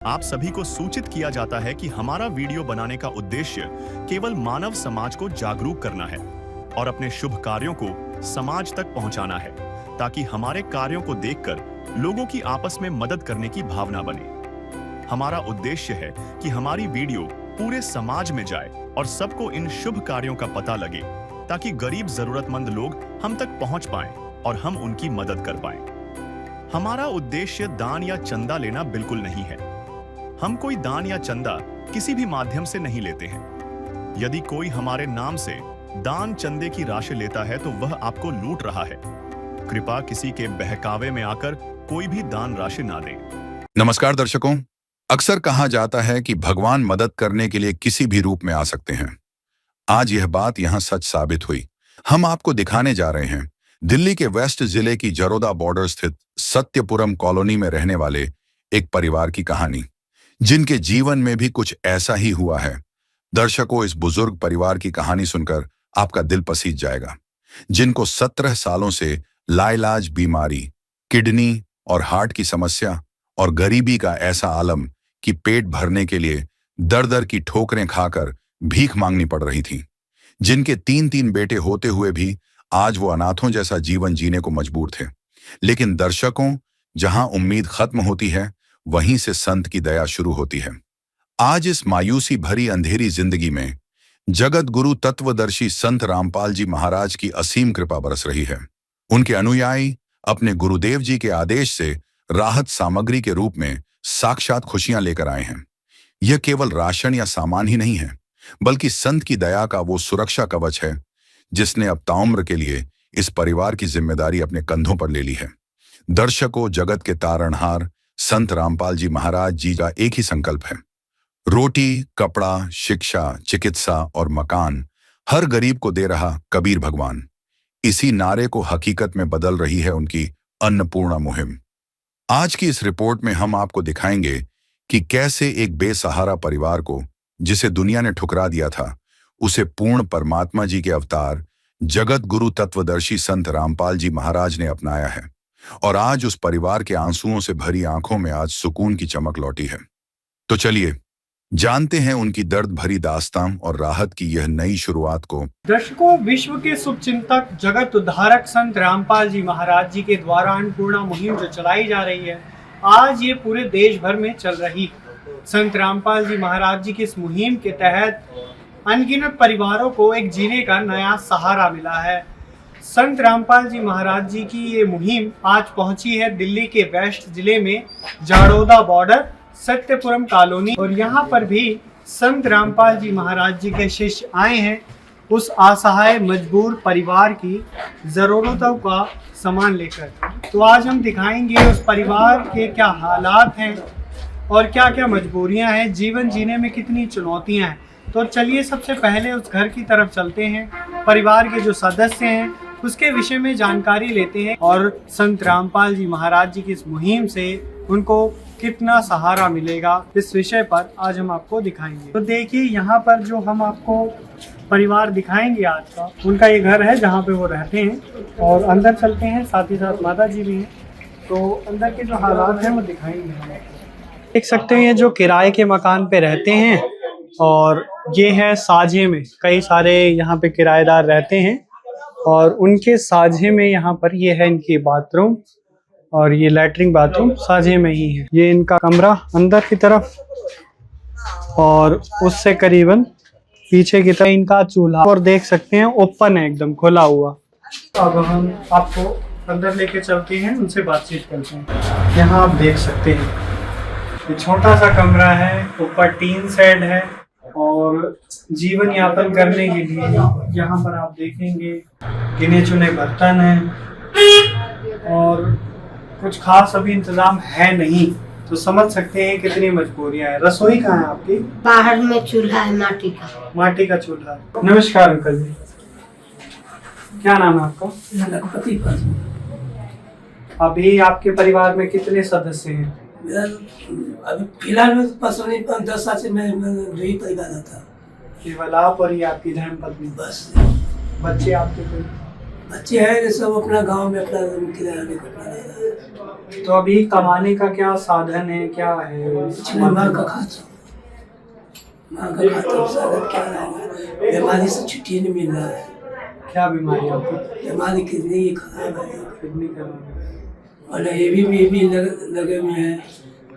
आप सभी को सूचित किया जाता है कि हमारा वीडियो बनाने का उद्देश्य केवल मानव समाज को जागरूक करना है और अपने शुभ कार्यों को समाज तक पहुंचाना है, ताकि हमारे कार्यों को देखकर लोगों की आपस में मदद करने की भावना बने। हमारा उद्देश्य है कि हमारी वीडियो पूरे समाज में जाए और सबको इन शुभ कार्यों का पता लगे, ताकि गरीब जरूरतमंद लोग हम तक पहुंच पाएं और हम उनकी मदद कर पाएं। हमारा उद्देश्य दान या चंदा लेना बिल्कुल नहीं है। हम कोई दान या चंदा किसी भी माध्यम से नहीं लेते हैं। यदि कोई हमारे नाम से दान चंदे की राशि लेता है तो वह आपको लूट रहा है। कृपया किसी के बहकावे में आकर कोई भी दान राशि ना दें। नमस्कार दर्शकों, अक्सर कहा जाता है कि भगवान मदद करने के लिए किसी भी रूप में आ सकते हैं। आज यह बात यहां सच साबित हुई। हम आपको दिखाने जा रहे हैं दिल्ली के वेस्ट जिले की जरोदा बॉर्डर स्थित सत्यपुरम कॉलोनी में रहने वाले एक परिवार की कहानी, जिनके जीवन में भी कुछ ऐसा ही हुआ है। दर्शकों, इस बुजुर्ग परिवार की कहानी सुनकर आपका दिल पसीज जाएगा, जिनको 17 सालों से लाइलाज बीमारी, किडनी और हार्ट की समस्या और गरीबी का ऐसा आलम कि पेट भरने के लिए दर दर की ठोकरें खाकर भीख मांगनी पड़ रही थी, जिनके 3-3 बेटे होते हुए भी आज वो अनाथों जैसा जीवन जीने को मजबूर थे। लेकिन दर्शकों, जहां उम्मीद खत्म होती है, वहीं से संत की दया शुरू होती है। आज इस मायूसी भरी अंधेरी जिंदगी में जगत गुरु तत्वदर्शी संत रामपाल जी महाराज की असीम कृपा बरस रही है। उनके अनुयायी अपने गुरुदेव जी के आदेश से राहत सामग्री के रूप में साक्षात खुशियां लेकर आए हैं। यह केवल राशन या सामान ही नहीं है, बल्कि संत की दया का वो सुरक्षा कवच है जिसने अब ताउम्र के लिए इस परिवार की जिम्मेदारी अपने कंधों पर ले ली है। दर्शकों, जगत के तारणहार संत रामपाल जी महाराज जी का एक ही संकल्प है: रोटी, कपड़ा, शिक्षा, चिकित्सा और मकान हर गरीब को दे रहा कबीर भगवान। इसी नारे को हकीकत में बदल रही है उनकी अन्नपूर्णा मुहिम। आज की इस रिपोर्ट में हम आपको दिखाएंगे कि कैसे एक बेसहारा परिवार को, जिसे दुनिया ने ठुकरा दिया था, उसे पूर्ण परमात्मा जी के अवतार जगत गुरु तत्वदर्शी संत रामपाल जी महाराज ने अपनाया है। और आज उस परिवार के आंसुओं से भरी आंखों में आज सुकून की चमक लौटी है। तो चलिए जानते हैं उनकी दर्द भरी दास्तां और राहत की यह नई शुरुआत को। दर्शकों, विश्व के शुभचिंतक जगत उद्धारक संत रामपाल जी महाराज जी के द्वारा अन्नपूर्णा मुहिम जो चलाई जा रही है, आज ये पूरे देश भर में चल रही है। संत रामपाल जी महाराज जी की इस मुहिम के तहत अनगिनत परिवारों को एक जीने का नया सहारा मिला है। संत रामपाल जी महाराज जी की ये मुहिम आज पहुंची है दिल्ली के वेस्ट जिले में जाड़ोदा बॉर्डर सत्यपुरम कॉलोनी, और यहाँ पर भी संत रामपाल जी महाराज जी के शिष्य आए हैं उस असहाय मजबूर परिवार की ज़रूरतों का सामान लेकर। तो आज हम दिखाएंगे उस परिवार के क्या हालात हैं और क्या क्या मजबूरियां हैं, जीवन जीने में कितनी चुनौतियां हैं। तो चलिए सबसे पहले उस घर की तरफ चलते हैं, परिवार के जो सदस्य हैं उसके विषय में जानकारी लेते हैं और संत रामपाल जी महाराज जी की इस मुहिम से उनको कितना सहारा मिलेगा, इस विषय पर आज हम आपको दिखाएंगे। तो देखिए, यहाँ पर जो हम आपको परिवार दिखाएंगे आज का, उनका ये घर है जहाँ पे वो रहते हैं। और अंदर चलते हैं, साथ ही साथ माता जी भी हैं, तो अंदर के जो हालात हैं वो दिखाएंगे हम। देख सकते हैं ये जो किराए के मकान पे रहते हैं, और ये है साझे में कई सारे यहाँ पे किराएदार रहते हैं, और उनके साझे में यहाँ पर ये है इनकी बाथरूम, और ये लैट्रिन बाथरूम साझे में ही है। ये इनका कमरा अंदर की तरफ, और उससे करीबन पीछे की तरफ इनका चूल्हा, और देख सकते हैं ओपन है, एकदम खुला हुआ। अब हम आपको अंदर लेके चलते हैं, उनसे बातचीत करते हैं। यहाँ आप देख सकते हैं ये छोटा सा कमरा है, ऊपर टीन शेड है, और जीवन यापन करने के लिए यहाँ पर आप देखेंगे गिने चुने बर्तन हैं और कुछ खास अभी इंतजाम है नहीं। तो समझ सकते हैं कितनी मजबूरियां हैं। रसोई कहाँ है आपकी? बाहर में चूल्हा है, माटी का। माटी का चूल्हा है। नमस्कार अंकल जी, क्या नाम है आपका? अभी आपके परिवार में कितने सदस्य हैं? अभी फिलहाल में 10 साल से मैं जो ही परिवार था। केवल आप और ये आपकी धर्मपत्नी? बस। बच्चे आपके कोई? बच्चे हैं सब अपना गांव में अपना किराने का अपना रहता है। तो अभी कमाने का क्या साधन है, क्या है? कुछ नहीं, माँ का खाता साधन क्या रहेगा। बीमारी से छुट्टी नहीं मिल रहा है। क्या बीमारी है आपको? बीमारी किडनी की खराब है किडनी खराब है। और ये भी लगे हुए हैं।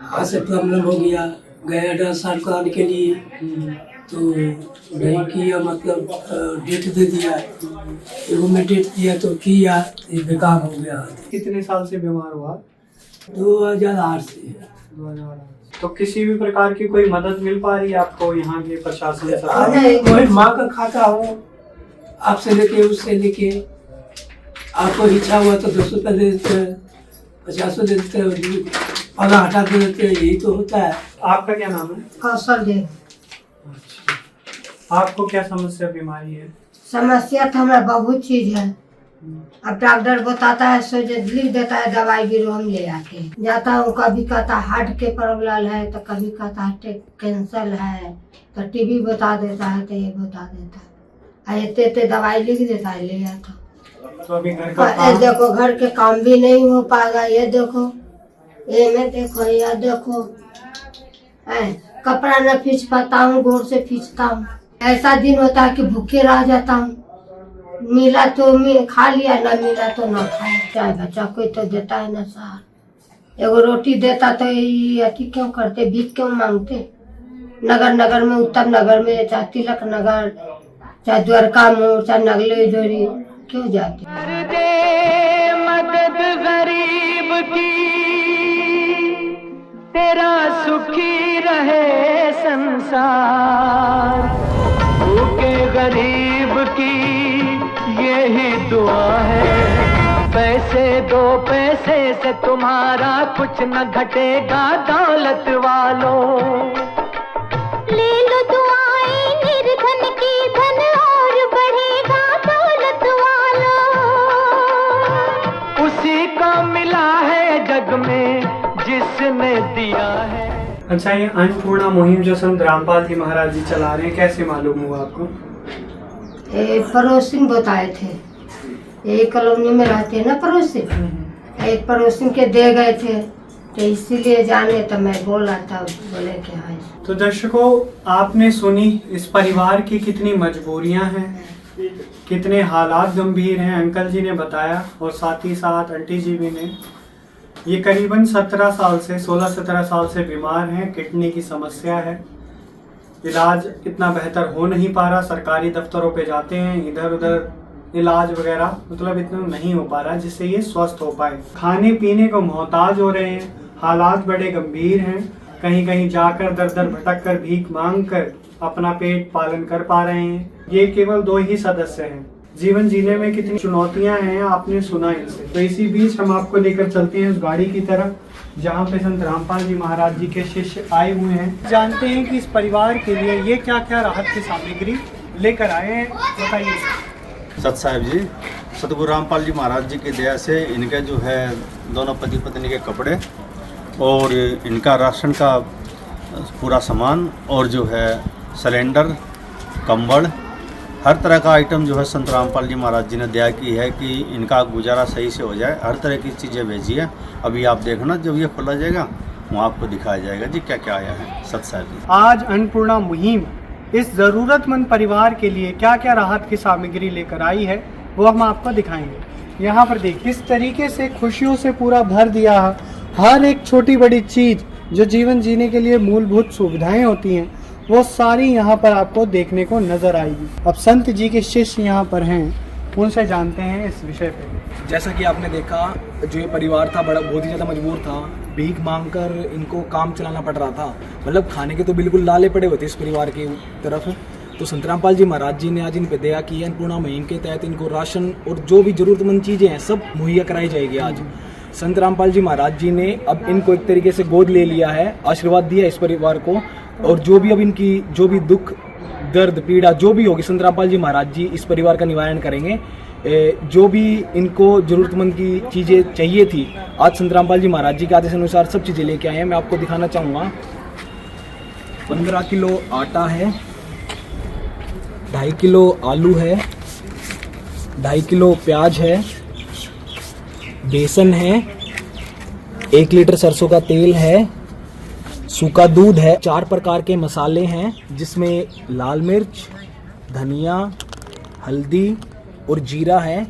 हाथ से प्रॉब्लम हो गया, गए अल्ट्रासाउंड कराने के लिए तो नहीं किया, मतलब डेट दे दिया, एगो में डेट दिया तो किया, ये बेकार हो गया। कितने साल से बीमार हुआ? 2008 से। 2008। तो किसी भी प्रकार की कोई मदद मिल पा रही है आपको यहाँ के प्रशासन से? वही माँ का खाता हो, आपसे लेके उससे लेके, आपको इच्छा हुआ तो 200 रुपये दे देते हैं, 50 दे देते हैं, पगा हटा दे देते हैं, यही तो होता है। आपका क्या नाम है? कौशल देव। अच्छा, आपको क्या समस्या बीमारी है? समस्या तो हमारा बहुत चीज है। अब डॉक्टर बताता है, सो लिख देता है दवाई बीरो, हम ले आते हैं। जाता हूँ, कभी कहता हार्ट के प्रॉब्लम है, तो कभी कहता है कैंसर है, तो टीबी बता देता है, तो ये बता देता है, इतने दवाई लिख देता है, ले आता। तो अभी घर का ये काम? देखो घर के काम भी नहीं हो पाएगा। ये देखो, ये में देखो, ये देखो, कपड़ा न खींच पाता हूँ, गोड़ से खींचता हूँ। ऐसा दिन होता है कि भूखे रह जाता हूँ, मिला तो खा लिया, ना मिला तो ना खाया। चाहे बच्चा कोई तो देता है ना सार, एगो रोटी देता तो ये अति क्यों करते, भीख क्यों मांगते? नगर नगर में, उत्तम नगर में, चाहे तिलक नगर, चाहे द्वारका मोड़, चाहे नगले जोड़ी, क्यों जाते? मदद गरीब की, तेरा सुखी रहे संसार, भूखे गरीब की यही दुआ है। पैसे दो, पैसे से तुम्हारा कुछ न घटेगा दौलत वालों। ले लो दुआएं निर्धन की, धन और बढ़ेगा दौलत वालों। उसी को मिला है जग में जिसने दिया है। अच्छा, ये अन्नपूर्णा मुहिम जो संत रामपाल जी महाराज जी चला रहे हैं, कैसे मालूम हुआ आपको? पड़ोसी बताए थे, यही कॉलोनी में रहते हैं ना पड़ोसी, एक पड़ोसी के दे गए थे, तो इसीलिए जाने, तो मैं बोल रहा था, बोले कि हाँ। तो दर्शकों, आपने सुनी इस परिवार की कितनी मजबूरियां हैं, कितने हालात गंभीर हैं, अंकल जी ने बताया, और साथ ही साथ आंटी जी भी ने। ये करीबन 17 साल से 16-17 साल से बीमार हैं, किडनी की समस्या है, इलाज इतना बेहतर हो नहीं पा रहा। सरकारी दफ्तरों पे जाते हैं, इधर उधर इलाज वगैरह मतलब इतना नहीं हो पा रहा जिससे ये स्वस्थ हो पाए। खाने पीने को मोहताज हो रहे हैं, हालात बड़े गंभीर हैं, कहीं कहीं जाकर दर दर भटक कर भीख मांग कर अपना पेट पालन कर पा रहे हैं। ये केवल 2 ही सदस्य हैं। जीवन जीने में कितनी चुनौतियां हैं आपने सुना इनसे। तो इसी बीच हम आपको लेकर चलते हैं उस गाड़ी की तरफ जहाँ पे संत रामपाल जी महाराज जी के शिष्य आए हुए हैं। जानते हैं कि इस परिवार के लिए ये क्या क्या राहत की सामग्री लेकर आए हैं, बताइए। सत साहिब जी, सतगुरु रामपाल जी महाराज जी की दया से इनके जो है दोनों पति पत्नी के कपड़े और इनका राशन का पूरा सामान और जो है सिलेंडर, कंबल, हर तरह का आइटम जो है संत रामपाल जी महाराज जी ने दया की है कि इनका गुजारा सही से हो जाए। हर तरह की चीज़ें भेजी है। अभी आप देखना, जब ये खोला जाएगा वहाँ आपको दिखाया जाएगा जी क्या क्या आया है। सत साहिब जी, आज अन्नपूर्णा मुहिम इस ज़रूरतमंद परिवार के लिए क्या क्या राहत की सामग्री लेकर आई है वो हम आपको दिखाएंगे। यहाँ पर देखिए, इस तरीके से खुशियों से पूरा भर दिया है। हर एक छोटी बड़ी चीज़ जो जीवन जीने के लिए मूलभूत सुविधाएं होती हैं वो सारी यहाँ पर आपको देखने को नजर आएगी। अब संत जी के शिष्य यहाँ पर हैं, उनसे जानते हैं इस विषय पे। जैसा कि आपने देखा, जो ये परिवार था बहुत ही ज़्यादा मजबूर था, भीख मांगकर इनको काम चलाना पड़ रहा था। मतलब खाने के तो बिल्कुल लाले पड़े हुए थे इस परिवार की तरफ। तो संत रामपाल जी महाराज जी ने आज इन पर दया की है। अन्नपूर्णा मुहिम के तहत इनको राशन और जो भी ज़रूरतमंद चीज़ें हैं सब मुहैया कराई जाएगी। आज संत रामपाल जी महाराज जी ने अब इनको एक तरीके से गोद ले लिया है, आशीर्वाद दिया इस परिवार को, और जो भी अब इनकी जो भी दुख दर्द पीड़ा जो भी होगी, संत रामपाल जी महाराज जी इस परिवार का निवारण करेंगे। जो भी इनको ज़रूरतमंद की चीज़ें चाहिए थी, आज संत रामपाल जी महाराज जी के आदेश अनुसार सब चीज़ें लेके आए हैं। मैं आपको दिखाना चाहूँगा। 15 किलो आटा है, 2.5 किलो आलू है, 2.5 किलो प्याज है, बेसन है, 1 लीटर सरसों का तेल है, सूखा दूध है, 4 प्रकार के मसाले हैं जिसमें लाल मिर्च, धनिया, हल्दी और जीरा है।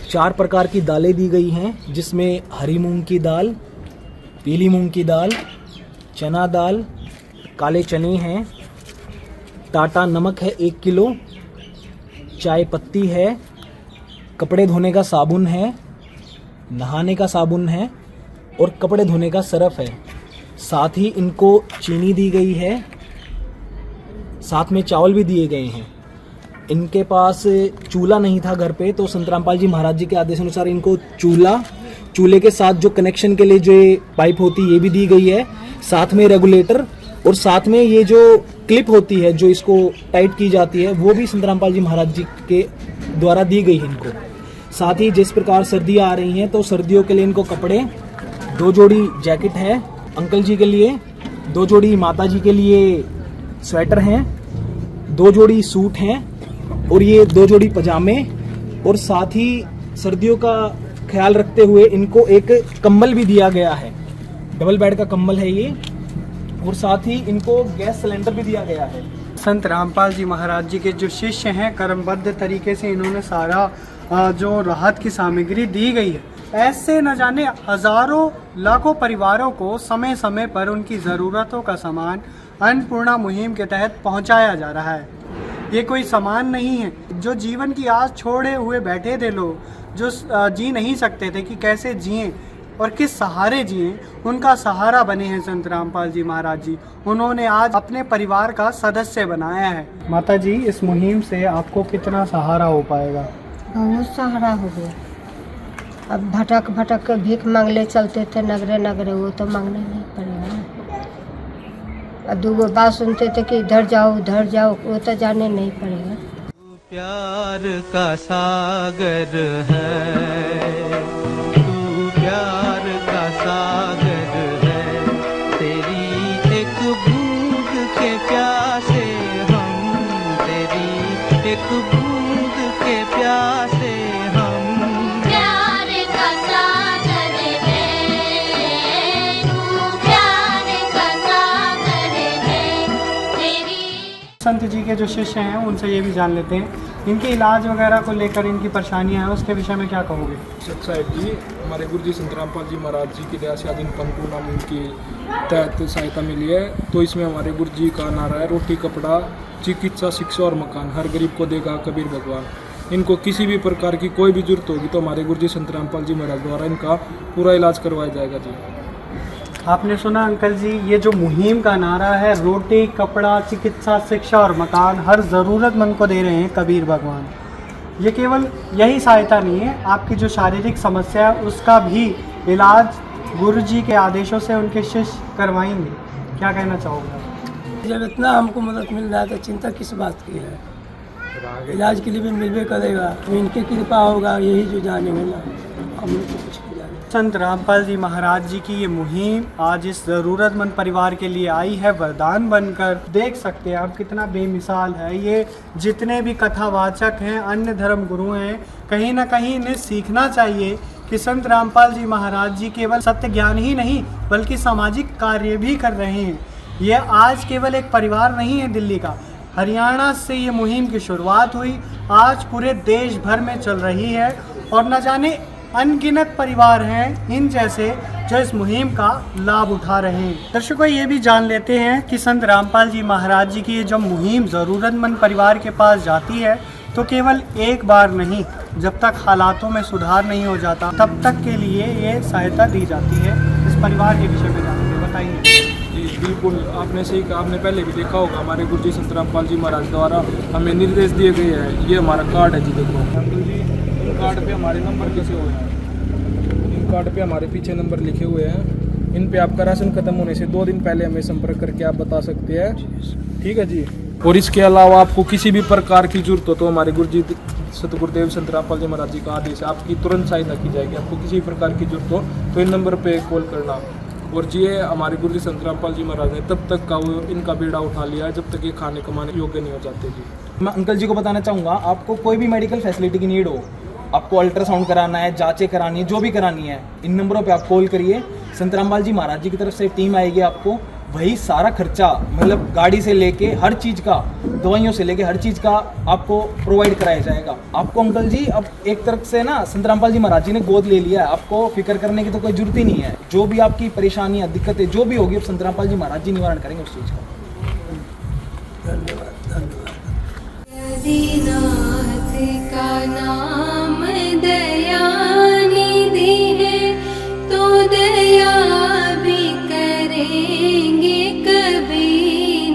4 प्रकार की दालें दी गई हैं जिसमें हरी मूंग की दाल, पीली मूंग की दाल, चना दाल, काले चने हैं, टाटा नमक है 1 किलो, चाय पत्ती है, कपड़े धोने का साबुन है, नहाने का साबुन है और कपड़े धोने का सरफ है। साथ ही इनको चीनी दी गई है, साथ में चावल भी दिए गए हैं। इनके पास चूल्हा नहीं था घर पे, तो संत रामपाल जी महाराज जी के आदेश अनुसार इनको चूल्हे के साथ जो कनेक्शन के लिए जो ये पाइप होती है ये भी दी गई है, साथ में रेगुलेटर और साथ में ये जो क्लिप होती है जो इसको टाइट की जाती है वो भी संत रामपाल जी महाराज जी के द्वारा दी गई है इनको। साथ ही जिस प्रकार सर्दियाँ आ रही हैं तो सर्दियों के लिए इनको कपड़े, 2 जोड़ी जैकेट है अंकल जी के लिए, 2 जोड़ी माता जी के लिए स्वेटर हैं, 2 जोड़ी सूट हैं और ये 2 जोड़ी पजामे, और साथ ही सर्दियों का ख्याल रखते हुए इनको एक कंबल भी दिया गया है, डबल बेड का कंबल है ये, और साथ ही इनको गैस सिलेंडर भी दिया गया है। संत रामपाल जी महाराज जी के जो शिष्य हैं कर्मबद्ध तरीके से इन्होंने सारा जो राहत की सामग्री दी गई है, ऐसे न जाने हजारों लाखों परिवारों को समय समय पर उनकी ज़रूरतों का सामान अन्नपूर्णा मुहिम के तहत पहुंचाया जा रहा है। ये कोई सामान नहीं है। जो जीवन की आस छोड़े हुए बैठे थे लोग, जो जी नहीं सकते थे कि कैसे जिएं और किस सहारे जिएं, उनका सहारा बने हैं संत रामपाल जी महाराज जी। उन्होंने आज अपने परिवार का सदस्य बनाया है। माता जी, इस मुहिम से आपको कितना सहारा हो पाएगा? बहुत सहारा हो गया। अब भटक भटक के भीख मांगले चलते थे नगरे नगरे, वो तो मांगना नहीं पड़ेगा। अब 2 बात सुनते थे कि इधर जाओ उधर जाओ, वो तो जाने नहीं पड़ेगा। प्यार का सागर है, तू प्यार का सागर है, तेरी एक बूंद के प्यासे हम, तेरी एक बूंद के प्यासे हम। प्यार का सागर है, तू प्यार का सागर है, तेरी। संत जी के जो शिष्य हैं उनसे ये भी जान लेते हैं, इनके इलाज वगैरह को लेकर इनकी परेशानियां हैं, उसके विषय में क्या कहोगे? साहिब जी, हमारे गुरु जी संत रामपाल जी महाराज जी की दया से आज इन अन्नपूर्णा मुहिम की तहत सहायता मिली है। तो इसमें हमारे गुरु जी का नारा है, रोटी कपड़ा चिकित्सा शिक्षा और मकान, हर गरीब को देगा कबीर भगवान। इनको किसी भी प्रकार की कोई भी जरूरत होगी तो हमारे गुरु जी संत रामपाल जी महाराज द्वारा इनका पूरा इलाज करवाया जाएगा जी। आपने सुना अंकल जी, ये जो मुहिम का नारा है, रोटी कपड़ा चिकित्सा शिक्षा और मकान हर ज़रूरतमंद को दे रहे हैं कबीर भगवान। ये केवल यही सहायता नहीं है, आपकी जो शारीरिक समस्या है उसका भी इलाज गुरु जी के आदेशों से उनके शिष्य करवाएंगे। क्या कहना चाहोगे? जब इतना हमको मदद मिल रहा है तो चिंता किस बात की है, इलाज के लिए भी मिलवे करेगा, तो इनकी कृपा होगा, यही जो जानेंगे ना, हम लोग को कुछ नहीं जाने। संत रामपाल जी महाराज जी की ये मुहिम आज इस ज़रूरतमंद परिवार के लिए आई है वरदान बनकर। देख सकते हैं आप कितना बेमिसाल है। ये जितने भी कथावाचक हैं, अन्य धर्म गुरु हैं, कहीं ना कहीं इन्हें सीखना चाहिए कि संत रामपाल जी महाराज जी केवल सत्य ज्ञान ही नहीं बल्कि सामाजिक कार्य भी कर रहे हैं। ये आज केवल एक परिवार नहीं है दिल्ली का, हरियाणा से ये मुहिम की शुरुआत हुई, आज पूरे देश भर में चल रही है और न जाने अनगिनत परिवार हैं इन जैसे जो इस मुहिम का लाभ उठा रहे हैं। दर्शकों, ये भी जान लेते हैं कि संत रामपाल जी महाराज जी की ये जब मुहिम ज़रूरतमंद परिवार के पास जाती है तो केवल एक बार नहीं, जब तक हालातों में सुधार नहीं हो जाता तब तक के लिए ये सहायता दी जाती है। इस परिवार के विषय में जानते बताइए। जी बिल्कुल, आपने सही कहा, आपने पहले भी देखा होगा हमारे गुरु जी संत रामपाल जी महाराज द्वारा हमें निर्देश दिए गए हैं। ये हमारा कार्ड है जी, देखो इन कार्ड पे हमारे नंबर लिखे हुए हैं, इन कार्ड पे हमारे पीछे नंबर लिखे हुए हैं। इन पे आपका राशन खत्म होने से 2 दिन पहले हमें संपर्क करके आप बता सकते हैं, ठीक है जी। और इसके अलावा आपको किसी भी प्रकार की जरूरत हो तो हमारे गुरु जी सतगुरुदेव संत रामपाल जी महाराज जी का आदेश है, आपकी तुरंत सहायता की जाएगी। आपको किसी भी प्रकार की जरूरत हो तो इन नंबर पे कॉल करना। और ये हमारे गुरु जी संत रामपाल जी महाराज ने तब तक का वो इनका बेड़ा उठा लिया जब तक ये खाने कमाने योग्य नहीं हो जाते जी। मैं अंकल जी को बताना चाहूँगा, आपको कोई भी मेडिकल फैसिलिटी की नीड हो, आपको अल्ट्रासाउंड कराना है, जांचें करानी है, जो भी करानी है, इन नंबरों पे आप कॉल करिए। संत रामपाल जी महाराज जी की तरफ से टीम आएगी, आपको वही सारा खर्चा मतलब गाड़ी से लेके हर चीज़ का, दवाइयों से लेके हर चीज़ का आपको प्रोवाइड कराया जाएगा। आपको अंकल जी अब एक तरफ से ना संत रामपाल जी महाराज जी ने गोद ले लिया है, आपको फिक्र करने की तो कोई जरूरत ही नहीं है। जो भी आपकी परेशानियाँ, दिक्कतें जो भी होगी, अब संत रामपाल जी महाराज जी निवारण करेंगे उस चीज़ का। दीनाथ का नाम दयानिधि है, तो दया भी करेंगे कभी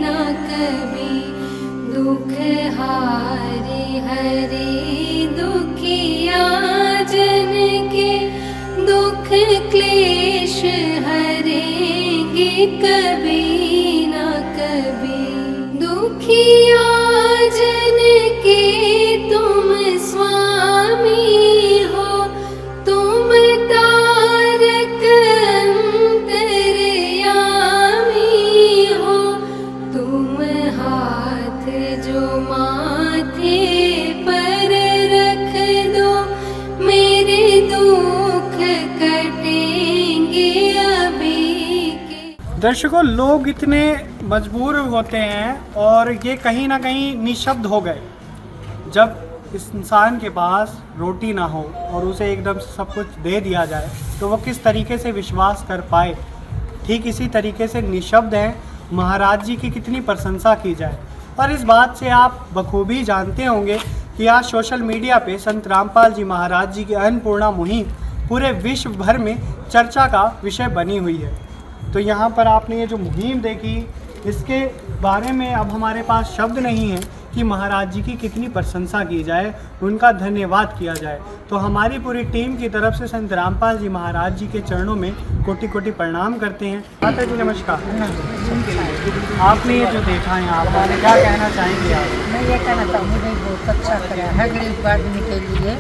ना कभी। दुख हारे हरे दुखिया जन के, दुख क्लेश हरेंगे कभी ना कभी। दुखिया जन के तुम स्वामी हो, तुम तारक अंतर्यामी हो। तुम हाथ जो माथे पर रख दो, मेरे दुख कटेंगे अभी के। दर्शकों, लोग इतने मजबूर होते हैं और ये कहीं ना कहीं निशब्द हो गए जब इस इंसान के पास रोटी ना हो और उसे एकदम से सब कुछ दे दिया जाए तो वो किस तरीके से विश्वास कर पाए। ठीक इसी तरीके से निशब्द हैं महाराज जी की कितनी प्रशंसा की जाए। और इस बात से आप बखूबी जानते होंगे कि आज सोशल मीडिया पे संत रामपाल जी महाराज जी की अन्नपूर्णा मुहिम पूरे विश्व भर में चर्चा का विषय बनी हुई है। तो यहाँ पर आपने ये जो मुहिम देखी, इसके बारे में अब हमारे पास शब्द नहीं है कि महाराज जी की कितनी प्रशंसा की जाए, उनका धन्यवाद किया जाए। तो हमारी पूरी टीम की तरफ से संत रामपाल जी महाराज जी के चरणों में कोटि कोटि प्रणाम करते हैं। माता जी नमस्कार। आपने ये जो देखा है यहाँ पर, क्या कहना चाहेंगे आप? मैं ये कहना चाहूँगी बहुत अच्छा करा है गरीब आदमी के लिए,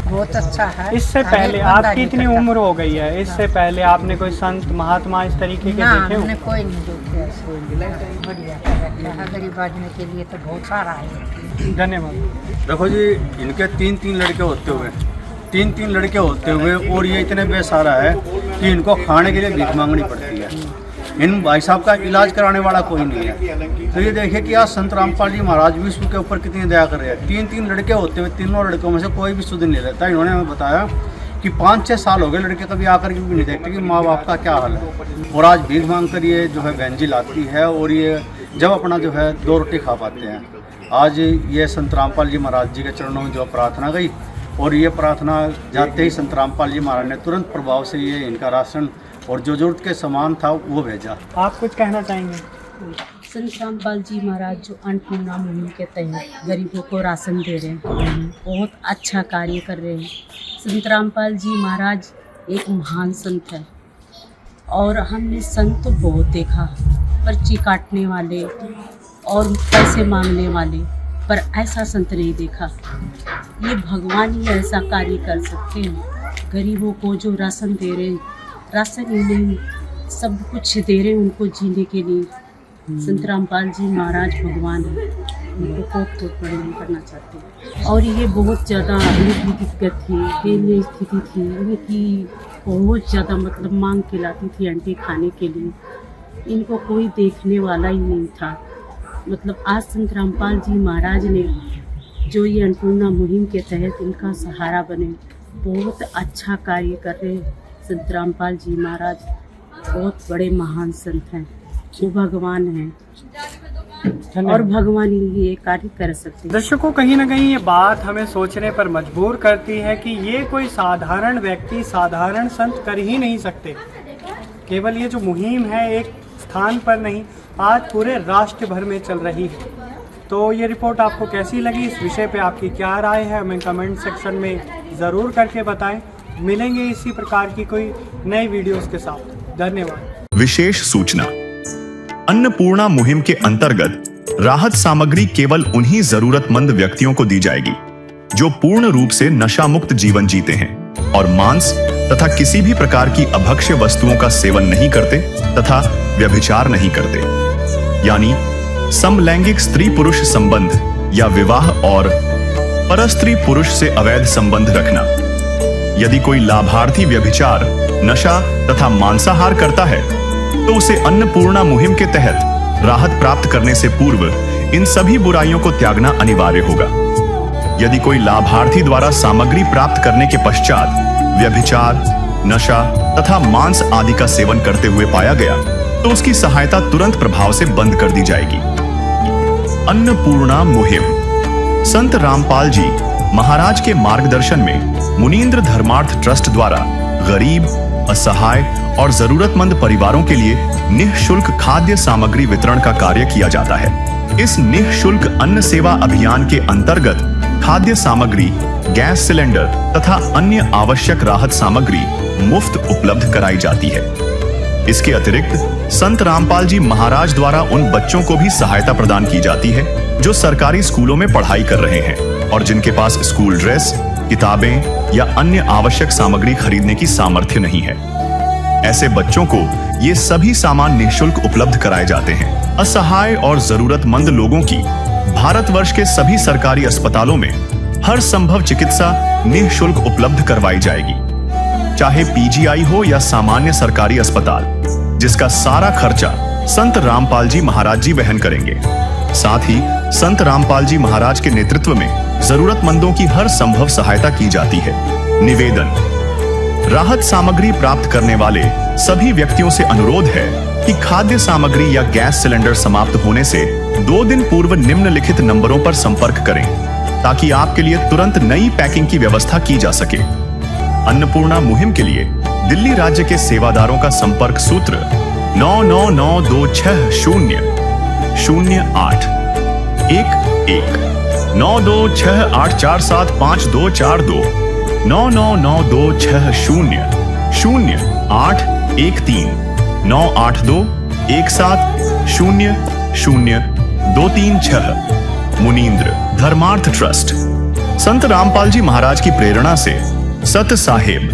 बहुत अच्छा है। इससे पहले आपकी इतनी उम्र हो गई है, इससे पहले आपने कोई संत महात्मा इस तरीके के देखे हो? हमने कोई नहीं देखे ऐसे। बढ़िया है, गरीब आदमी के लिए तो बहुत सारा है। धन्यवाद। देखो जी, इनके तीन लड़के होते हुए और ये इतने बेसहारा है कि इनको खाने के लिए भीख मांगनी पड़ती है। इन भाई साहब का इलाज कराने वाला कोई नहीं है। तो ये देखिए कि आज संत रामपाल जी महाराज विश्व के ऊपर कितनी दया कर रहे हैं। तीन लड़के होते हुए तीनों लड़कों में से कोई भी सुध नहीं रहता। इन्होंने हमें बताया कि 5-6 साल हो गए लड़के कभी आकर के भी नहीं देखते कि माँ बाप का क्या हाल है। और आज भीख मांग कर ये जो है बहन जी लाती है और ये जब अपना जो है 2 रोटी खा पाते हैं। आज ये संत रामपाल जी महाराज जी के चरणों में जो प्रार्थना गई और ये प्रार्थना जाते ही संत रामपाल जी महाराज ने तुरंत प्रभाव से ये इनका राशन और जो जरूरत के सामान था वो भेजा। आप कुछ कहना चाहेंगे? संत रामपाल जी महाराज जो अन्नपूर्णा मुहिम के तहत गरीबों को राशन दे रहे हैं, बहुत अच्छा कार्य कर रहे हैं। संत रामपाल जी महाराज एक महान संत है और हमने संत तो बहुत देखा, पर्ची काटने वाले और पैसे मांगने वाले, पर ऐसा संत नहीं देखा। ये भगवान ही ऐसा कार्य कर सकते हैं। गरीबों को जो राशन दे रहे हैं, राशन ही नहीं सब कुछ दे रहे हैं उनको जीने के लिए। संत रामपाल जी महाराज भगवान है, उनको बहुत प्रणाम करना चाहते हैं। और ये बहुत ज़्यादा उनकी दिक्कत थी, दयनीय स्थिति थी उनकी, बहुत ज़्यादा मतलब मांग के लाती थी आंटी खाने के लिए। इनको कोई देखने वाला ही नहीं था। मतलब आज संत रामपाल जी महाराज ने जो ये अन्नपूर्णा मुहिम के तहत इनका सहारा बने, बहुत अच्छा कार्य कर रहे हैं। संत रामपाल जी महाराज बहुत बड़े महान संत हैं, वो भगवान हैं और भगवान ही ये कार्य कर सकते हैं। दर्शकों, कहीं ना कहीं ये बात हमें सोचने पर मजबूर करती है कि ये कोई साधारण व्यक्ति, साधारण संत कर ही नहीं सकते। केवल ये जो मुहिम है एक स्थान पर नहीं, आज पूरे राष्ट्र भर में चल रही है। तो ये रिपोर्ट आपको कैसी लगी, इस विषय पे आपकी क्या राय है, हमें कमेंट सेक्शन में ज़रूर करके बताएं। मिलेंगे इसी प्रकार की कोई नई वीडियोस के साथ। धन्यवाद। विशेष सूचना, अन्नपूर्णा मुहिम के अंतर्गत राहत सामग्री केवल उन्हीं जरूरतमंद व्यक्तियों को दी जाएगी जो पूर्ण रूप से नशा मुक्त जीवन जीते हैं और मांस, तथा किसी भी प्रकार की अभक्ष्य वस्तुओं का सेवन नहीं करते तथा व्यभिचार नहीं करते, यानी समलैंगिक स्त्री पुरुष संबंध या विवाह और परस्त्री पुरुष से अवैध संबंध रखना। यदि कोई लाभार्थी व्यभिचार, नशा तथा मांसाहार करता है तो उसे अन्नपूर्णा मुहिम के तहत राहत प्राप्त करने से पूर्व इन सभी बुराइयों को त्यागना अनिवार्य होगा। यदि कोई लाभार्थी द्वारा सामग्री प्राप्त करने के पश्चात व्यभिचार, नशा तथा मांस आदि का सेवन करते हुए पाया गया तो उसकी सहायता तुरंत प्रभाव से बंद कर दी जाएगी। अन्नपूर्णा मुहिम। संत रामपाल जी महाराज के मार्गदर्शन में मुनींद्र धर्मार्थ ट्रस्ट द्वारा गरीब, असहाय और जरूरतमंद परिवारों के लिए निःशुल्क खाद्य सामग्री वितरण का कार्य किया जाता है। इस निःशुल्क अन्न सेवा अभियान के अंतर्गत खाद्य सामग्री, गैस सिलेंडर तथा अन्य आवश्यक राहत सामग्री मुफ्त उपलब्ध कराई जाती है। इसके अतिरिक्त संत रामपाल जी महाराज द्वारा उन बच्चों को भी सहायता प्रदान की जाती है जो सरकारी स्कूलों में पढ़ाई कर रहे हैं और जिनके पास स्कूल ड्रेस, किताबें या अन्य आवश्यक सामग्री खरीदने की सामर्थ्य नहीं है। ऐसे बच्चों को ये सभी सामान निःशुल्क उपलब्ध कराए जाते हैं। असहाय और जरूरतमंद लोगों की भारतवर्ष के सभी सरकारी अस्पतालों में हर संभव चिकित्सा निःशुल्क उपलब्ध करवाई जाएगी, चाहे पीजीआई हो या सामान्य सरकारी अस्पताल, जिसका सारा खर्चा संत रामपाल जी महाराज जी वहन करेंगे। साथ ही संत रामपाल जी महाराज के नेतृत्व में जरूरतमंदों की हर संभव सहायता की जाती है। निवेदन। राहत सामग्री प्राप्त करने वाले सभी व्यक्तियों से अनुरोध है कि खाद्य सामग्री या गैस सिलेंडर समाप्त होने से 2 दिन पूर्व निम्नलिखित नंबरों पर संपर्क करें ताकि आपके लिए तुरंत नई पैकिंग की व्यवस्था की जा सके। अन्नपूर्णा मुहिम के लिए दिल्ली राज्य के सेवादारों का संपर्क सूत्र 9992600811 9268475242 9992600813 98217000236। मुनींद्र धर्मार्थ ट्रस्ट। संत रामपाल जी महाराज की प्रेरणा से सत साहेब